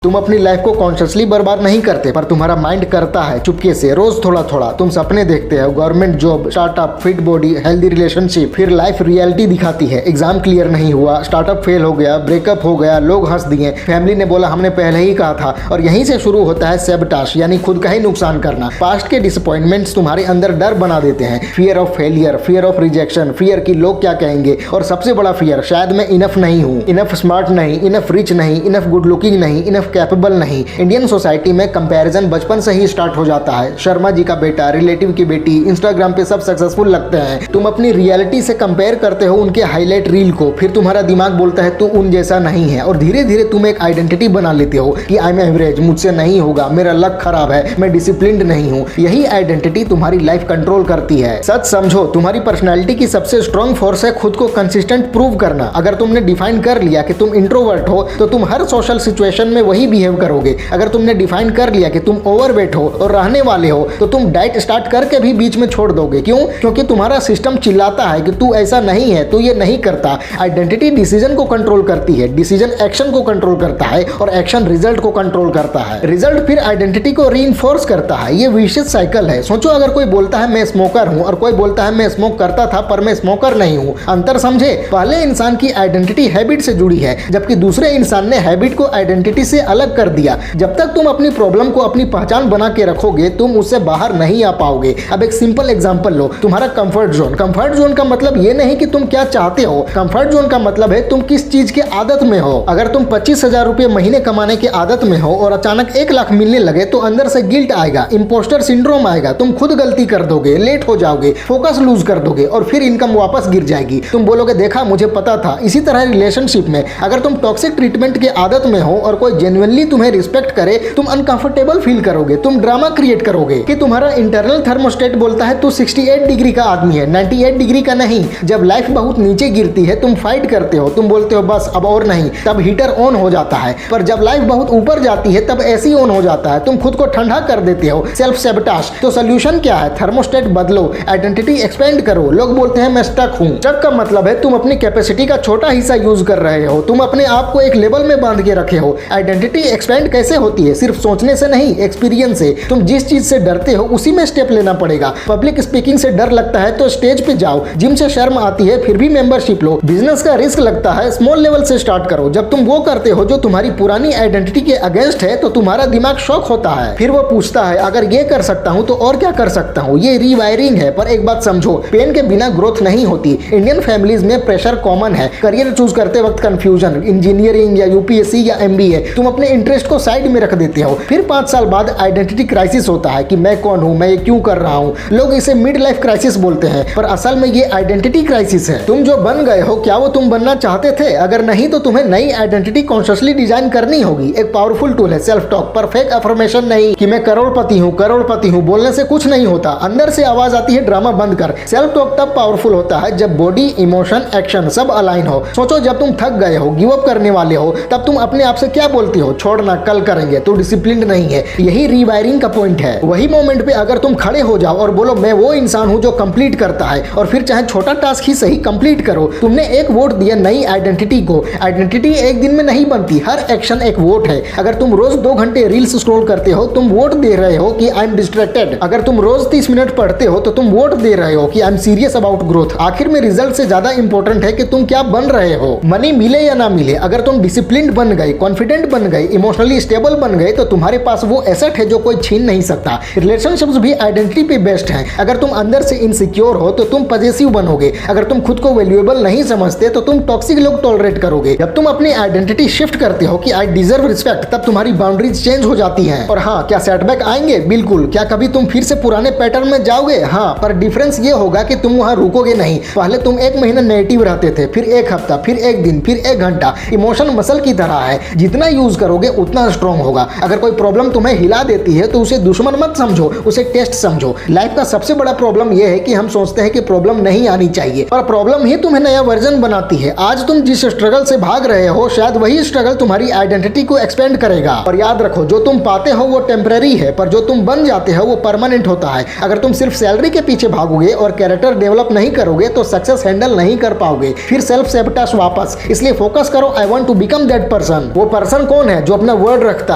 तुम अपनी लाइफ को कॉन्शियसली बर्बाद नहीं करते, पर तुम्हारा माइंड करता है चुपके से, रोज थोड़ा थोड़ा। तुम सपने देखते हो, government job, startup, fit body, healthy relationship, फिर लाइफ रियलिटी दिखाती है। एग्जाम क्लियर नहीं हुआ, स्टार्टअप फेल हो गया, ब्रेकअप हो गया, लोग हंस दिए, फैमिली ने बोला हमने पहले ही कहा था। और यहीं से शुरू होता है सैबोटाज, यानी खुद का ही नुकसान करना। पास्ट के डिसअपॉइंटमेंट्स तुम्हारे अंदर डर बना देते हैं। Fear of failure, fear of rejection, fear कि लोग क्या कहेंगे, और सबसे बड़ा फियर शायद मैं इनफ नहीं हूँ, इनफ स्मार्ट नहीं, इनफ रिच नहीं, इनफ गुड लुकिंग नहीं, इनफ कैपेबल नहीं। इंडियन सोसाइटी में कंपैरिजन बचपन से ही स्टार्ट हो जाता है। शर्मा जी का बेटा, रिलेटिव की बेटी, इंस्टाग्राम पे सब सक्सेसफुल लगते हैं। तुम अपनी रियलिटी से कंपेयर करते हो उनके हाईलाइट रील को, फिर तुम्हारा दिमाग बोलता है तू उन जैसा नहीं है, और धीरे धीरे तुम एक आइडेंटिटी बना लेते हो कि आई एम एवरेज, मुझसे नहीं होगा, मेरा लक खराब है, मैं डिसिप्लिन्ड नहीं हूँ। यही आइडेंटिटी तुम्हारी लाइफ कंट्रोल करती है। सच समझो, तुम्हारी पर्सनैलिटी की सबसे स्ट्रॉन्ग फोर्स है खुद को कंसिस्टेंट प्रूव करना। अगर तुमने डिफाइन कर लिया कि तुम इंट्रोवर्ट हो, तो तुम हर सोशल सिचुएशन में वही बिहेव करोगे। अगर तुमने डिफाइन कर लिया कि तुम ओवरवेट हो और रहने वाले हो, तो तुम डाइट स्टार्ट करके भी बीच में छोड़ दोगे। क्यों? क्योंकि तुम्हारा सिस्टम चिल्लाता है कि तू ऐसा नहीं है, तू ये नहीं करता। आइडेंटिटी डिसीजन को कंट्रोल करती है, डिसीजन एक्शन को कंट्रोल करता है, और एक्शन रिजल्ट को कंट्रोल करता है। रिजल्ट फिर आइडेंटिटी को रीइंफोर्स करता है। ये विशियस साइकिल है। सोचो, अगर कोई बोलता है मैं स्मोकर हूं, और कोई बोलता है मैं स्मोक करता था पर मैं स्मोकर नहीं हूं। अंतर समझे? पहले इंसान की आइडेंटिटी हैबिट से जुड़ी है, जबकि दूसरे इंसान ने हैबिट को आइडेंटिटी से अलग कर दिया। जब तक तुम अपनी प्रॉब्लम को अपनी पहचान बना के रखोगे, तुम उससे बाहर नहीं आ पाओगे। अब एक सिंपल एग्जांपल लो, तुम्हारा कंफर्ट जोन। कंफर्ट जोन का मतलब ये नहीं कि तुम क्या चाहते हो, कंफर्ट जोन का मतलब है तुम किस चीज के आदत में हो। अगर तुम 25,000 रुपए महीने कमाने के आदत में हो और अचानक 1 लाख मिलने लगे, तो अंदर से गिल्ट आएगा, इंपोस्टर सिंड्रोम आएगा, तुम खुद गलती कर दोगे, लेट हो जाओगे, फोकस लूज कर दोगे, और फिर इनकम वापस गिर जाएगी। तुम बोलोगे देखा मुझे पता था। इसी तरह रिलेशनशिप में अगर तुम टॉक्सिक ट्रीटमेंट के आदत में हो और कोई जेन्युइनली तुम्हें रिस्पेक्ट करे, तुम अनकंफर्टेबल फील करोगे, तुम ड्रामा क्रिएट करोगे कि तुम्हारा इंटरनल थर्मोस्टेट बोलता है तू 68 डिग्री का आदमी है, 98 डिग्री का नहीं। जब लाइफ बहुत नीचे गिरती है, तुम फाइट करते हो, तुम बोलते हो बस अब और नहीं, तब हीटर ऑन हो जाता है। पर जब लाइफ बहुत ऊपर जाती है, तब एसी ऑन हो जाता है, तुम खुद को ठंडा कर देते हो। Self sabotage. तो सोल्यूशन क्या है? थर्मोस्टेट बदलो, आइडेंटिटी एक्सपेंड करो। लोग बोलते हैं मैं स्टक हूं। स्टक का मतलब है तुम अपनी कैपेसिटी का छोटा हिस्सा यूज कर रहे हो, तुम अपने आप को एक लेवल में बांध के रखे हो। आइडेंटिटी एक्सपेंड कैसे होती है? सिर्फ सोचने से नहीं, एक्सपीरियंस से। तुम जिस चीज से डरते हो उसी में स्टेप लेना पड़ेगा। पब्लिक स्पीकिंग से डर लगता है तो स्टेज पे जाओ। जिम से शर्म आती है फिर भी मेंबरशिप लो। बिजनेस का रिस्क लगता है, स्मॉल लेवल से स्टार्ट करो। जब तुम वो करते हो जो तुम्हारी पुरानी आइडेंटिटी के अगेंस्ट है, तो तुम्हारा दिमाग शॉक होता है। फिर वो पूछता है अगर ये कर सकता हूं तो और क्या कर सकता हूं। ये रीवायरिंग है। पर एक बात समझो, पेन के बिना ग्रोथ नहीं होती। इंडियन फैमिलीज में प्रेशर कॉमन है। करियर चूज करते वक्त कंफ्यूजन, इंजीनियरिंग या यूपीएससी या एमबीए, तुम अपने इंटरेस्ट को साइड में रख देते हो। फिर 5 साल बाद आइडेंटिटी क्राइसिस होता है कि मैं कौन हूं, मैं ये क्यों कर रहा हूं। लोग इसे मिड लाइफ क्राइसिस बोलते हैं, पर असल में ये आइडेंटिटी क्राइसिस है। तुम जो बन गए हो, क्या वो तुम बनना चाहते थे? अगर नहीं, तो तुम्हें नई आइडेंटिटी कॉन्शियसली डिजाइन करनी होगी। एक पावरफुल टूल है सेल्फ टॉक, पर फेक अफर्मेशन नहीं कि मैं करोड़पति हूं, करोड़पति हूं। बोलने से कुछ नहीं होता, अंदर से आवाज आती है ड्रामा बंद कर। सेल्फ टॉक तब पावरफुल होता है जब बॉडी, इमोशन, एक्शन सब अलाइन हो। सोचो, जब तुम थक गए हो, गिव अप करने वाले हो, तब तुम अपने आप से क्या बोलती हो? छोड़ना, कल करेंगे, तो डिसिप्लिन नहीं है। यही रीवायरिंग का पॉइंट है। वही मोमेंट पे अगर तुम खड़े हो जाओ और बोलो मैं वो इंसान हूं जो कंप्लीट करता है, और फिर चाहे छोटा टास्क ही सही कंप्लीट करो। तुमने एक वोट दिया नई आइडेंटिटी को। आइडेंटिटी एक दिन में नहीं बनती, हर एक्शन एक वोट है। अगर तुम रोज 2 घंटे रील्स स्क्रॉल करते हो, तुम वोट दे रहे हो कि आई एम डिस्ट्रैक्टेड। अगर तुम रोज 30 मिनट पढ़ते हो, तो तुम वोट दे रहे हो कि I am serious about growth. आखिर में रिजल्ट से ज्यादा इंपॉर्टेंट है कि तुम क्या बन रहे हो। मनी मिले या ना मिले, अगर तुम डिसिप्लिन्ड बन गए, कॉन्फिडेंट बन गए, इमोशनली स्टेबल बन गए, तो तुम्हारे पास वो एसेट है जो कोई छीन नहीं सकता। रिलेशनशिप्स भी आइडेंटिटी पे बेस्ड हैं। अगर तुम अंदर से इनसिक्योर हो, तो तुम पजेसिव बनोगे। अगर तुम खुद को वैल्यूएबल नहीं समझते, तो तुम टॉक्सिक लोग टॉलरेट करोगे। जब तुम अपनी आइडेंटिटी शिफ्ट करते हो कि आई डिजर्व रिस्पेक्ट, तब तुम्हारी बाउंड्रीज चेंज हो जाती हैं। और हाँ, क्या सेटबैक आएंगे? बिल्कुल। क्या कभी तुम फिर से पुराने पैटर्न में जाओगे? हाँ, पर डिफरेंस ये होगा कि तुम वहां रुकोगे नहीं। पहले तुम 1 महीना नेगेटिव रहते थे, फिर 1 हफ्ता, फिर 1 दिन, फिर 1 घंटा। इमोशन मसल की तरह है, जितना यूज करोगे उतना स्ट्रॉन्ग होगा। अगर कोई प्रॉब्लम तुम्हें हिला देती है, तो उसे दुश्मन मत समझो, उसे टेस्ट समझो। लाइफ का सबसे बड़ा प्रॉब्लम यह है कि हम सोचते हैं कि प्रॉब्लम नहीं आनी चाहिए, पर प्रॉब्लम ही तुम्हें नया वर्जन बनाती है। आज तुम जिस स्ट्रगल से भाग रहे हो, शायद वही स्ट्रगल तुम्हारी आइडेंटिटी को एक्सपेंड करेगा। और याद रखो, जो तुम पाते हो वो टेम्पररी है, पर जो तुम बन जाते हो वो परमानेंट होता है। अगर तुम सिर्फ सैलरी के पीछे भागोगे और कैरेक्टर डेवलप नहीं करोगे, तो सक्सेस हैंडल नहीं कर पाओगे। फिर सेल्फ सैबोटाज वापस। इसलिए फोकस करो, I want to become that person. वो पर्सन कौन कौन है जो अपना वर्ड रखता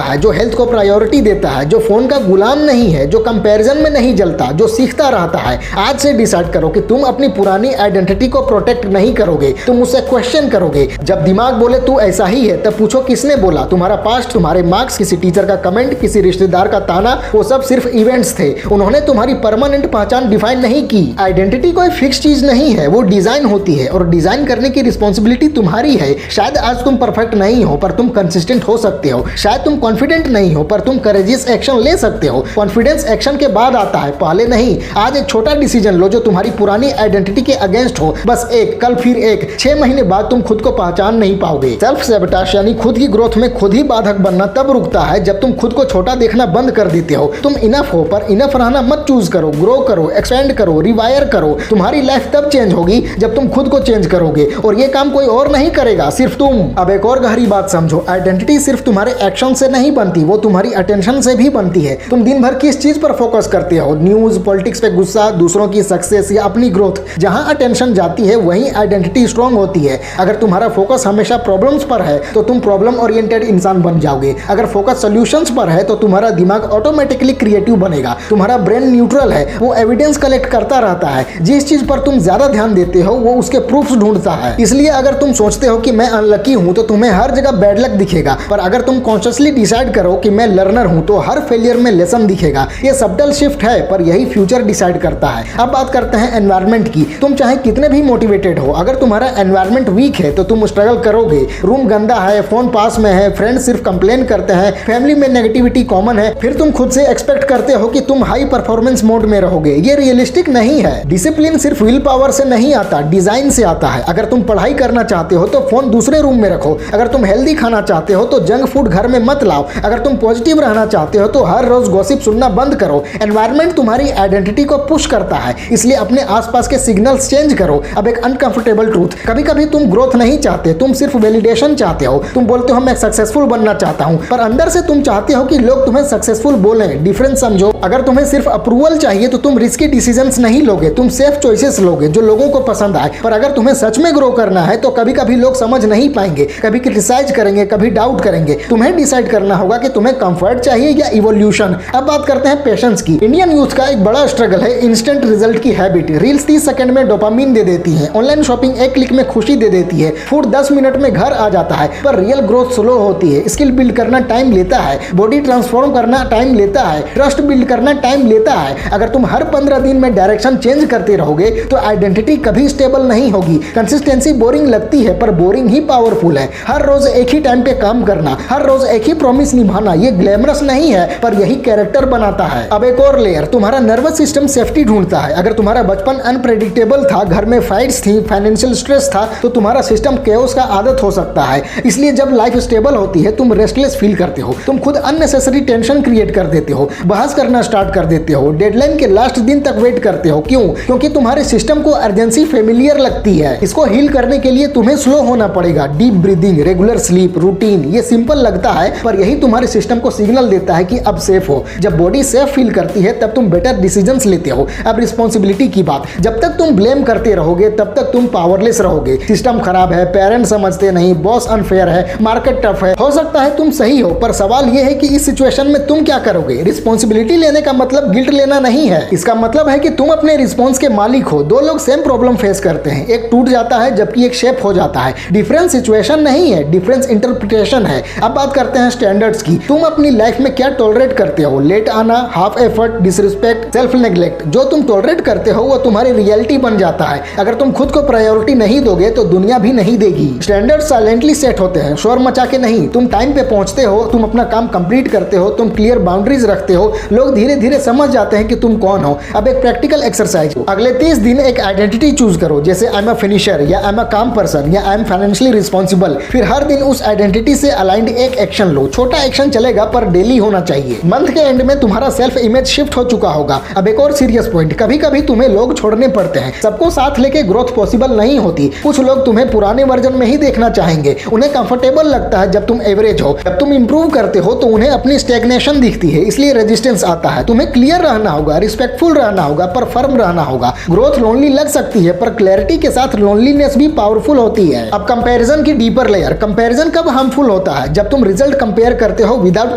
है, जो हेल्थ को प्रायोरिटी देता है, जो फोन का गुलाम नहीं है, जो कंपैरिजन में नहीं जलता, जो सीखता रहता है। आज से डिसाइड करो कि तुम अपनी पुरानी आइडेंटिटी को प्रोटेक्ट नहीं करोगे, तुम उसे क्वेश्चन करोगे। जब दिमाग बोले तू ऐसा ही है, तब पूछो किसने बोला। तुम्हारा पास्ट, तुम्हारे मार्क्स, किसी टीचर का कमेंट, किसी रिश्तेदार का ताना, वो सब सिर्फ इवेंट्स थे। उन्होंने तुम्हारी परमानेंट पहचान डिफाइन नहीं की। आइडेंटिटी कोई फिक्स चीज नहीं है, वो डिजाइन होती है और डिजाइन करने की रिस्पॉन्सिबिलिटी तुम्हारी है। शायद आज तुम परफेक्ट नहीं हो पर तुम कंसिस्टेंट हो सकते हो। शायद तुम कॉन्फिडेंट नहीं हो पर तुम करेजियस एक्शन ले सकते हो। कॉन्फिडेंस एक्शन के बाद आता है, पहले नहीं। आज एक छोटा डिसीजन लो जो तुम्हारी पुरानी आइडेंटिटी के अगेंस्ट हो, बस एक, कल फिर एक। 6 महीने बाद तुम खुद को पहचान नहीं पाओगे। सेल्फ सैबोटेज यानी खुद की ग्रोथ में खुद ही बाधक बनना तब रुकता है जब तुम खुद को छोटा देखना बंद कर देते हो। तुम इनफ हो पर इनफ रहना मत चूज करो। ग्रो करो, एक्सपेंड करो, रिवायर करो। तुम्हारी लाइफ तब चेंज होगी जब तुम खुद को चेंज करोगे और ये काम कोई और नहीं करेगा, सिर्फ तुम। अब एक और गहरी बात समझो, आइडेंटिटी सिर्फ तुम्हारे एक्शन से नहीं बनती, वो तुम्हारी अटेंशन से भी बनती है। तुम दिन भर किस चीज पर फोकस करते हो? न्यूज, पॉलिटिक्स पे गुस्सा, दूसरों की सक्सेस या अपनी ग्रोथ? जहां अटेंशन जाती है वहीं आइडेंटिटी स्ट्रांग होती है। अगर तुम्हारा फोकस हमेशा प्रॉब्लम्स पर है तो तुम प्रॉब्लम ओरिएंटेड इंसान बन जाओगे। अगर फोकस सॉल्यूशंस पर है तो तुम्हारा दिमाग ऑटोमेटिकली क्रिएटिव बनेगा। तुम्हारा ब्रेन न्यूट्रल है, वो एविडेंस कलेक्ट करता रहता है। जिस चीज पर तुम ज्यादा ध्यान देते हो वो उसके प्रूफ्स ढूंढता है। इसलिए अगर तुम सोचते हो कि मैं अनलकी हूं तो तुम्हें हर जगह बैड लक दिखेगा, पर अगर तुम कॉन्शियसली डिसाइड करो कि मैं लर्नर हूं तो हर फेलियर में लेसन दिखेगा। ये सब्टल शिफ्ट है पर यही फ्यूचर डिसाइड करता है। अब बात करते हैं एनवायरनमेंट की। तुम चाहे कितने भी मोटिवेटेड हो, अगर तुम्हारा एनवायरनमेंट वीक है तो तुम स्ट्रगल करोगे। रूम गंदा है, फोन पास में है, फ्रेंड्स सिर्फ कंप्लेन करते हैं, फैमिली में नेगेटिविटी कॉमन है, फिर तुम खुद से एक्सपेक्ट करते हो कि तुम हाई परफॉर्मेंस मोड में रहोगे। ये रियलिस्टिक नहीं है। डिसिप्लिन सिर्फ विल पावर से नहीं आता, डिजाइन से आता है। अगर तुम पढ़ाई करना चाहते हो तो फोन दूसरे रूम में रखो। अगर तुम हेल्दी खाना चाहते हो तो जंक फूड घर में मत लाओ। अगर तुम पॉजिटिव रहना चाहते हो तो हर रोज गॉसिप सुनना बंद करो। एनवायरनमेंट तुम्हारी आइडेंटिटी को पुश करता है, इसलिए अपने आसपास के सिग्नल्स चेंज करो। अब एक अनकंफर्टेबल ट्रूथ, कभी कभी तुम ग्रोथ नहीं चाहते, तुम सिर्फ वैलिडेशन चाहते हो। तुम बोलते हो मैं सक्सेसफुल बनना चाहता हूं, पर अंदर से तुम चाहते हो कि लोग तुम्हें सक्सेसफुल बोलें। डिफरेंस समझो। अगर तुम्हें सिर्फ अप्रूवल चाहिए तो तुम रिस्की डिसीजंस नहीं लोगे, तुम सेफ चॉइसेस लोगे जो लोगों को पसंद आए। पर अगर तुम्हें सच में ग्रो करना है तो कभी कभी लोग समझ नहीं पाएंगे, कभी क्रिटिसाइज करेंगे, कभी डाउट करेंगे। तुम्हें डिसाइड करना होगा कि तुम्हें कंफर्ट चाहिए या इवोल्यूशन। अब बात करते हैं पेशेंस की। इंडियन यूथ का एक बड़ा स्ट्रगल है इंस्टेंट रिजल्ट की हैबिट। रील्स 30 सेकंड में डोपामिन दे देती है, ऑनलाइन शॉपिंग 1 क्लिक में खुशी दे देती है, फूड 10 मिनट में घर आ जाता है, पर रियल ग्रोथ स्लो होती है। स्किल बिल्ड करना टाइम लेता है, बॉडी ट्रांसफॉर्म करना टाइम लेता है, ट्रस्ट बिल्ड करना टाइम लेता है। अगर तुम हर 15 दिन में डायरेक्शन चेंज करते रहोगे तो आइडेंटिटी कभी स्टेबल नहीं होगी। कंसिस्टेंसी बोरिंग लगती है पर बोरिंग ही पावरफुल है। हर रोज एक ही टाइम पे काम करना, हर रोज एक ही प्रॉमिस निभाना, ये ग्लैमरस नहीं है पर यही कैरेक्टर बनाता है। अब एक और लेयर, तुम्हारा नर्वस सिस्टम सेफ्टी ढूंढता है। अगर तुम्हारा बचपन अनप्रेडिक्टेबल था, घर में फाइट्स थी, फाइनेंशियल स्ट्रेस था, तो तुम्हारा सिस्टम केओस का आदत हो सकता है। इसलिए जब लाइफ स्टेबल होती है तुम रेस्टलेस फील करते हो, तुम खुद अननेसेसरी टेंशन क्रिएट कर देते हो, बहस करना स्टार्ट कर देते हो, डेडलाइन के लास्ट दिन तक वेट करते हो। क्यों? क्योंकि तुम्हारे सिस्टम को अर्जेंसी फेमिलियर लगती है। इसको हील करने के लिए तुम्हें स्लो होना पड़ेगा। Deep breathing, regular sleep, routine, ये सिंपल लगता है पर यही तुम्हारे सिस्टम को सिग्नल देता है कि अब सेफ हो। जब बॉडी सेफ फील करती है तब तुम बेटर डिसीजंस लेते हो। अब रिस्पॉन्सिबिलिटी की बात, जब तक तुम ब्लेम करते रहोगे तब तक तुम पावरलेस रहोगे। सिस्टम खराब है, पेरेंट्स समझते नहीं, बॉस अनफेयर है, मार्केट टफ है। हो सकता है तुम सही हो पर सवाल यह है कि इस सिचुएशन में तुम क्या करोगे। रिस्पॉन्सिबिलिटी लेने का मतलब गिल्ट लेना नहीं है, इसका मतलब है कि तुम अपने रिस्पॉन्स के मालिक हो। दो लोग सेम प्रॉब्लम फेस करते हैं, एक टूट जाता है जबकि एक शेप हो जाता है। डिफरेंस सिचुएशन नहीं है, डिफरेंस इंटरप्रिटेशन है। अब बात करते हैं स्टैंडर्ड्स की। तुम अपनी लाइफ में क्या टॉलरेट करते हो? लेट आना, half effort, disrespect, self neglect. जो तुम टॉलरेट करते हो वो तुम्हारी रियलिटी बन जाता है। अगर तुम खुद को प्रायोरिटी नहीं दोगे तो दुनिया भी नहीं देगी। स्टैंडर्ड्स साइलेंटली सेट होते हैं, शोर मचा के नहीं। तुम टाइम पे पहुंचते हो, तुम अपना काम कंप्लीट करते हो, तुम क्लियर बाउंड्रीज रखते हो, लोग धीरे धीरे समझ जाते हैं कि तुम कौन हो। अब एक प्रैक्टिकल एक्सरसाइज, अगले 30 दिन एक आइडेंटिटी चूज करो, जैसे आई एम अ फिनिशर या आई एम अ काम पर्सन या आई एम फाइनेंशियली रिस्पॉन्सिबल। फिर हर दिन उस आइडेंटिटी से अलाइंड एक एक्शन लो। छोटा एक्शन चलेगा पर डेली होना चाहिए। मंथ के एंड में तुम्हारा सेल्फ इमेज शिफ्ट हो चुका होगा। अब एक और सीरियस पॉइंट, कभी कभी तुम्हें लोग छोड़ने पड़ते हैं। सबको साथ लेके ग्रोथ पॉसिबल नहीं होती। कुछ लोग तुम्हें पुराने वर्जन में ही देखना चाहेंगे। उन्हें कंफर्टेबल लगता है जब तुम एवरेज हो। जब तुम इंप्रूव करते हो तो उन्हें अपनी स्टैग्नेशन दिखती है, इसलिए रेजिस्टेंस आता है। तुम्हें क्लियर रहना होगा, रिस्पेक्टफुल रहना होगा पर फर्म रहना होगा। ग्रोथ लोनली लग सकती है पर क्लैरिटी के साथ लोनलीनेस भी पावरफुल होती है। अब कंपैरिजन की डीपर लेयर, कंपैरिजन कब हार्मफुल होता है? है। जब तुम रिजल्ट कंपेयर करते हो विदाउट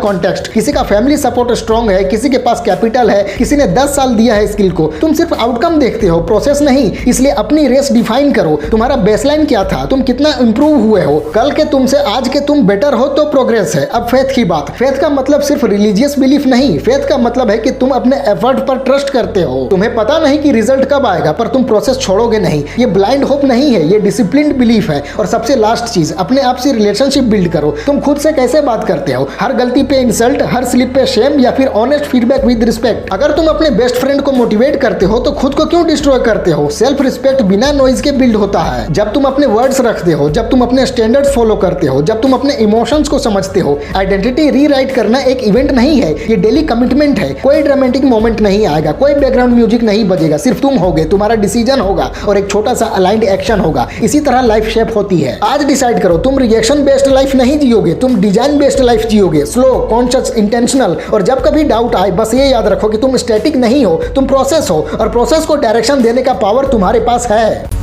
कॉन्टेक्स्ट, किसी का फैमिली सपोर्ट स्ट्रॉन्ग है, किसी के पास कैपिटल है, किसी ने 10 साल दिया है स्किल को, तुम सिर्फ आउटकम देखते हो, प्रोसेस नहीं। इसलिए अपनी रेस डिफाइन करो। तुम्हारा बेसलाइन क्या था, तुम कितना इंप्रूव हुए हो, कल के तुमसे आज के तुम बेटर हो तो प्रोग्रेस है। अब फेथ की बात। फेथ का मतलब सिर्फ रिलीजियस बिलीफ नहीं, फेथ का मतलब है कि तुम अपने एफर्ट पर ट्रस्ट करते हो। तुम्हें पता नहीं कि रिजल्ट कब आएगा, पर तुम प्रोसेस छोड़ोगे नहीं। ये ब्लाइंड होप नहीं है, ये डिसिप्लिन्ड बिलीफ है। और सबसे लास्ट चीज, अपने आप से रिलेशनशिप बिल्ड करो। तुम खुद से कैसे बात करते हो, हर गलती पे इंसल्ट, हर स्लिप पे शेम, या फिर ऑनेस्ट फीडबैक विद रिस्पेक्ट। अगर तुम अपने बेस्ट फ्रेंड को मोटिवेट करते हो तो खुद को क्यों डिस्ट्रॉय करते हो। सेल्फ रिस्पेक्ट बिना नॉइज के बिल्ड होता है। जब तुम अपने वर्ड्स रखते हो, जब तुम अपने स्टैंडर्ड्स फॉलो करते हो, जब तुम अपने इमोशंस को समझते हो। आइडेंटिटी रीराइट करना एक इवेंट नहीं है, ये डेली कमिटमेंट है। कोई ड्रामेटिक मोमेंट नहीं आएगा, कोई बैकग्राउंड म्यूजिक नहीं बजेगा, सिर्फ तुम होगे, तुम्हारा डिसीजन होगा और एक छोटा सा अलाइंड एक्शन होगा। इसी तरह लाइफ शेप होती है। आज डिसाइड करो, तुम रिएक्शन बेस्ड लाइफ नहीं जियोगे, तुम डिजाइन बेस्ड लाइफ जियोगे। Slow, conscious, intentional. और जब कभी डाउट आए बस ये याद रखो कि तुम स्टैटिक नहीं हो, तुम प्रोसेस हो, और प्रोसेस को डायरेक्शन देने का पावर तुम्हारे पास है।